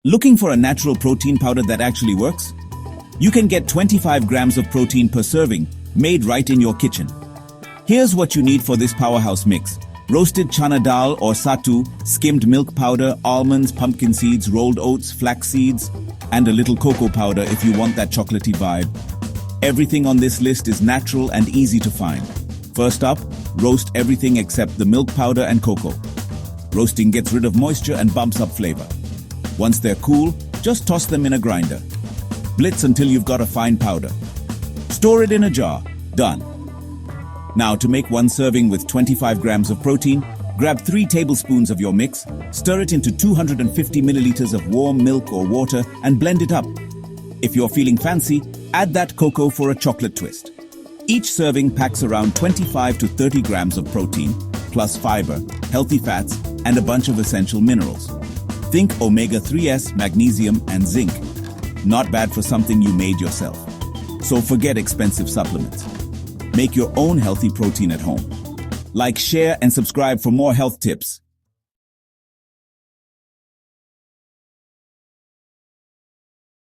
Looking for a natural protein powder that actually works? You can get 25 grams of protein per serving, made right in your kitchen. Here's what you need for this powerhouse mix. Roasted Chana Dal or Sattu, skimmed milk powder, almonds, pumpkin seeds, rolled oats, flax seeds, and a little cocoa powder if you want that chocolatey vibe. Everything on this list is natural and easy to find. First up, roast everything except the milk powder and cocoa. Roasting gets rid of moisture and bumps up flavor. Once they're cool, just toss them in a grinder. Blitz until you've got a fine powder. Store it in a jar. Done. Now, to make one serving with 25 grams of protein, grab 3 tablespoons of your mix, stir it into 250 milliliters of warm milk or water, and blend it up. If you're feeling fancy, add that cocoa for a chocolate twist. Each serving packs around 25 to 30 grams of protein, plus fiber, healthy fats, and a bunch of essential minerals. Think omega-3s, magnesium, and zinc. Not bad for something you made yourself. So forget expensive supplements. Make your own healthy protein at home. Like, share, and subscribe for more health tips.